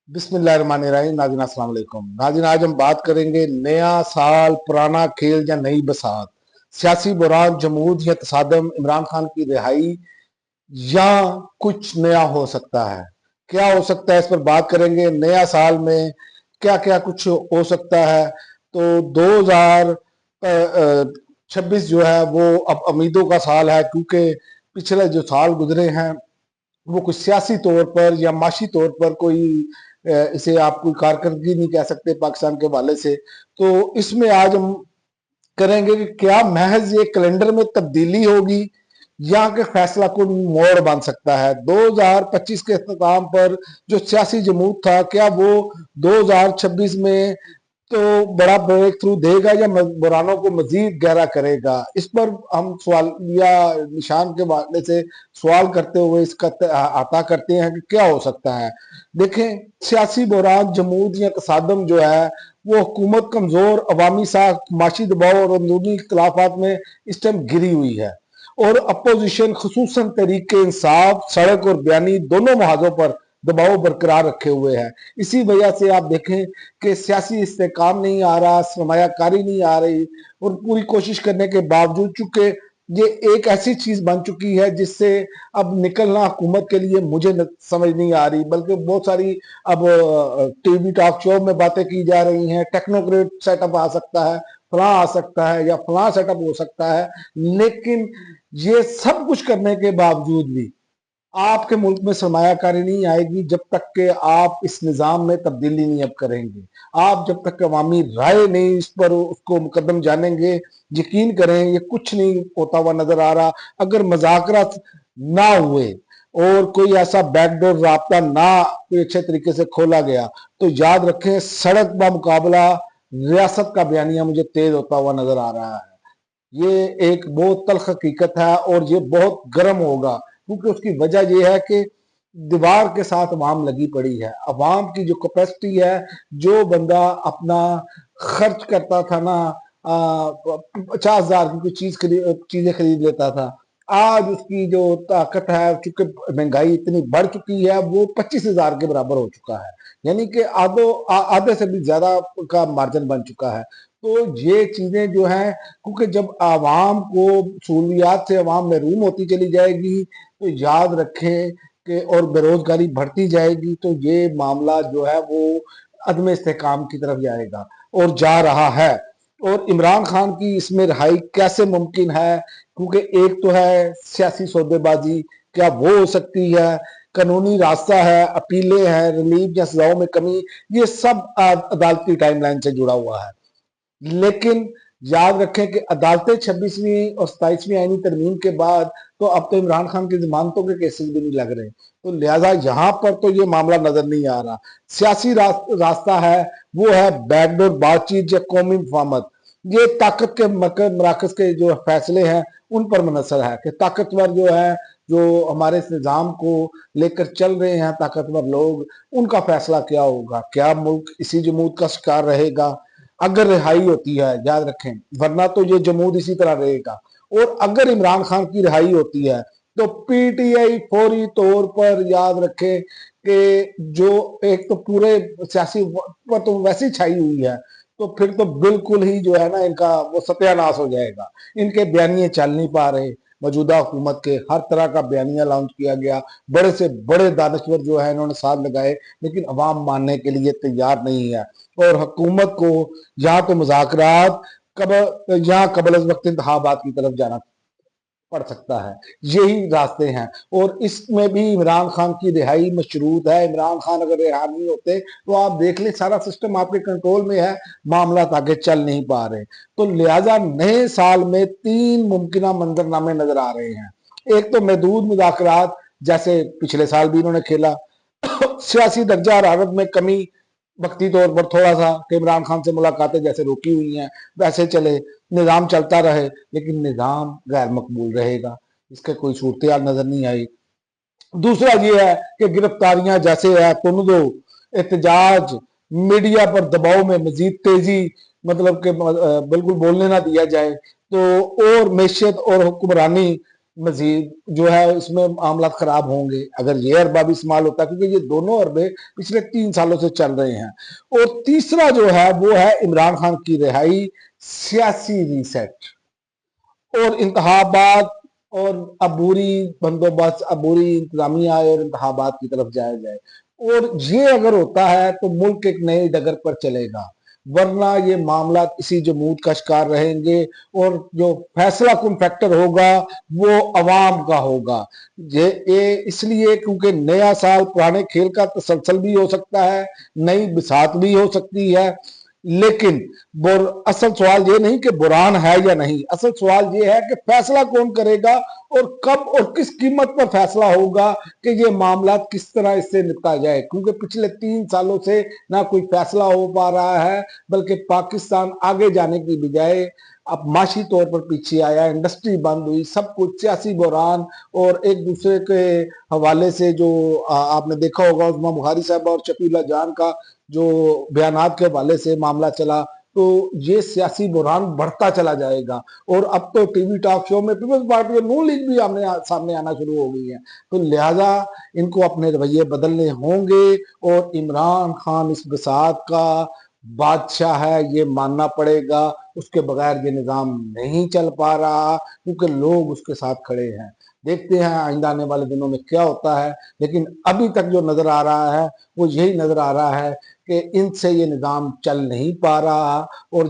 बिस्मिल्लाहिर्रहमानिर्रहीम। नाज़रीन अस्सलाम वालेकुम। नाज़रीन, आज हम बात करेंगे नया साल, पुराना खेल या नई बसात, सियासी बुरान, जमूद या तसादम, इमरान खान की रिहाई या कुछ नया हो सकता है। क्या हो सकता है, इस पर बात करेंगे। नया साल में क्या क्या कुछ हो सकता है। तो 2026 जो है वो अब उम्मीदों का साल है, क्योंकि पिछले जो साल गुजरे हैं वो कुछ सियासी तौर पर या माशी तौर पर कोई इसे आप कोई कारकर्दगी नहीं कह सकते पाकिस्तान के हवाले से। तो इसमें आज हम करेंगे कि क्या महज ये कैलेंडर में तब्दीली होगी या कि फैसला कोई मोड़ बन सकता है। 2025 के अख्ताम पर जो सियासी जमूत था, क्या वो 2026 में तो बड़ा ब्रेक थ्रू देगा या बुरानों को मजीद गहरा करेगा। इस पर हम सवाल या निशान के वाले से सवाल करते हुए इसका आता करते हैं कि क्या हो सकता है। देखें, सियासी बुरान, जमूद या तसादम जो है वो हुकूमत कमजोर, अवामी साख, माशी दबाव और अंदरूनी इख्तलाफात में इस टाइम घिरी हुई है। और अपोजिशन खसूसन तहरीक इंसाफ सड़क और बयानी दोनों महाजों पर दबाव बरकरार रखे हुए हैं। इसी वजह से आप देखें कि सियासी इस्तेकाम नहीं आ रहा, सरमायाकारी नहीं आ रही, और पूरी कोशिश करने के बावजूद चूंकि ये एक ऐसी चीज बन चुकी है जिससे अब निकलना हुकूमत के लिए मुझे समझ नहीं आ रही। बल्कि बहुत सारी अब टीवी टॉक शो में बातें की जा रही हैं, टेक्नोक्रेट सेटअप आ सकता है, फलां आ सकता है या फलां सेटअप हो सकता है। लेकिन ये सब कुछ करने के बावजूद भी आपके मुल्क में सरमायाकारी नहीं आएगी जब तक कि आप इस निज़ाम में तब्दीली नहीं अब करेंगे। आप जब तक अवामी राय नहीं इस पर उसको मुकदम जानेंगे। यकीन करें, ये कुछ नहीं होता हुआ नजर आ रहा। अगर मज़ाकरात ना हुए और कोई ऐसा बैकडोर राब्ता ना कोई अच्छे तरीके से खोला गया, तो याद रखें, सड़क का मुकाबला रियासत का बयानिया मुझे तेज होता हुआ नजर आ रहा है। ये एक बहुत तल्ख हकीकत है और ये बहुत गर्म होगा, क्योंकि उसकी वजह यह है कि दीवार के साथ अवाम लगी पड़ी है। अवाम की जो कैपेसिटी है, जो बंदा अपना खर्च करता था ना, 50,000 की कोई चीजें खरीद लेता था, आज उसकी जो ताकत है, चूंकि महंगाई इतनी बढ़ चुकी है, वो 25,000 के बराबर हो चुका है। यानी कि आधे से भी ज्यादा का मार्जिन बन चुका है। तो ये चीजें जो हैं, क्योंकि जब आवाम को सहूलियात से आवाम महरूम होती चली जाएगी, तो याद रखें कि और बेरोजगारी बढ़ती जाएगी, तो ये मामला जो है वो अदम इस्तेहकाम की तरफ जाएगा और जा रहा है। और इमरान खान की इसमें रिहाई कैसे मुमकिन है, क्योंकि एक तो है सियासी सौदेबाजी, क्या वो हो सकती है, कानूनी रास्ता है, अपीलें हैं, रिलीफ या सजाओं में कमी, ये सब अदालती टाइमलाइन से जुड़ा हुआ है। लेकिन याद रखें कि अदालतें 26वीं और 27वीं आईनी तरमीम के बाद तो अब तो इमरान खान की जमानतों के केसेस भी नहीं लग रहे। तो लिहाजा यहां पर तो ये मामला नजर नहीं आ रहा। सियासी रास्ता है, वो है बैकडोर बातचीत या कौमी मुफाहमत। ये ताकत के मराकज के जो फैसले हैं उन पर मुनसर है कि ताकतवर जो है, जो हमारे इस निज़ाम को लेकर चल रहे हैं ताकतवर लोग, उनका फैसला क्या होगा। क्या मुल्क इसी जमूत का शिकार रहेगा अगर रिहाई होती है, याद रखें, वरना तो ये जमूद इसी तरह रहेगा। और अगर इमरान खान की रिहाई होती है तो पीटीआई फौरी तौर पर, याद रखें कि जो एक तो पूरे सियासी पर तो वैसी छाई हुई है, तो फिर तो बिल्कुल ही जो है ना, इनका वो सत्यानाश हो जाएगा। इनके बयानिए चल नहीं पा रहे। मौजूदा हुकूमत के हर तरह का बयानिया लॉन्च किया गया, बड़े से बड़े दानश्वर जो है इन्होंने साथ लगाए, लेकिन अवाम मानने के लिए तैयार नहीं है। और हुकूमत को या तो मुज़ाकरात कब या कबल अज़ वक्त इंतखाबात की तरफ जाना पड़ सकता है। यही रास्ते हैं। और इसमें भी इमरान खान की रिहाई मशरूत है। इमरान खान अगर रिहा नहीं होते तो आप देख लें, सारा सिस्टम आपके कंट्रोल में है, मामला आगे चल नहीं पा रहे। तो लिहाजा नए साल में 3 मुमकिन मंजरनामे नजर आ रहे हैं। एक तो महदूद मुज़ाकरात, जैसे पिछले साल भी इन्होंने खेला। सियासी दर्जा हरारत में कमी, वक्ती तौर पर थोड़ा सा कि इमरान खान से मुलाकातें जैसे रोकी हुई हैं वैसे चले, निज़ाम चलता रहे, लेकिन निज़ाम गैर मकबूल रहेगा, इसके कोई सूरत नजर नहीं आई। दूसरा ये है कि गिरफ्तारियां जैसे है, तुनदो, एहतजाज, मीडिया पर दबाव में मजीद तेजी, मतलब कि बिल्कुल बोलने ना दिया जाए, तो और मैशियत और हुक्मरानी مزید جو ہے اس میں معاملات خراب ہوں گے اگر یہ اربہ بھی استعمال ہوتا ہے، کیونکہ یہ دونوں اربے پچھلے 3 سالوں سے چل رہے ہیں۔ اور تیسرا جو ہے وہ ہے عمران خان کی رہائی، سیاسی ریسیٹ اور انتخابات اور عبوری بندوبست، عبوری انتظامیہ اور انتخابات کی طرف جایا جائے۔ اور یہ اگر ہوتا ہے تو ملک ایک نئے ڈگر پر چلے گا، ورنہ یہ معاملات اسی جمود کا شکار رہیں گے، اور جو فیصلہ کن فیکٹر ہوگا وہ عوام کا ہوگا۔ یہ اس لیے کیونکہ نیا سال پرانے کھیل کا تسلسل بھی ہو سکتا ہے، نئی بساط بھی ہو سکتی ہے، لیکن اصل سوال یہ نہیں کہ برہان ہے یا نہیں، اصل سوال یہ ہے کہ فیصلہ کون کرے گا اور کب اور کس قیمت پر فیصلہ ہوگا کہ یہ معاملات کس طرح اس سے نپٹا جائے۔ کیونکہ پچھلے 3 سالوں سے نہ کوئی فیصلہ ہو پا رہا ہے، بلکہ پاکستان آگے جانے کی بجائے اب معاشی طور پر پیچھے آیا، انڈسٹری بند ہوئی، سب کچھ سیاسی بحران اور ایک دوسرے کے حوالے سے جو آپ نے دیکھا ہوگا عظمیٰ بخاری صاحبہ اور شفیع اللہ جان کا جو بیانات کے حوالے سے معاملہ چلا، تو یہ سیاسی بحران بڑھتا چلا جائے گا۔ اور اب تو ٹی وی ٹاک شو میں پیپلز پارٹی اور نون لیگ بھی سامنے آنا شروع ہو گئی ہے، تو لہٰذا ان کو اپنے رویے بدلنے ہوں گے، اور عمران خان اس بساط کا بادشاہ ہے یہ ماننا پڑے گا، اس کے بغیر یہ نظام نہیں چل پا رہا، کیونکہ لوگ اس کے ساتھ کھڑے ہیں۔ دیکھتے ہیں آئندہ آنے والے دنوں میں کیا ہوتا ہے، لیکن ابھی تک جو نظر آ رہا ہے وہ یہی نظر آ رہا ہے کہ ان سے یہ نظام چل نہیں پا رہا، اور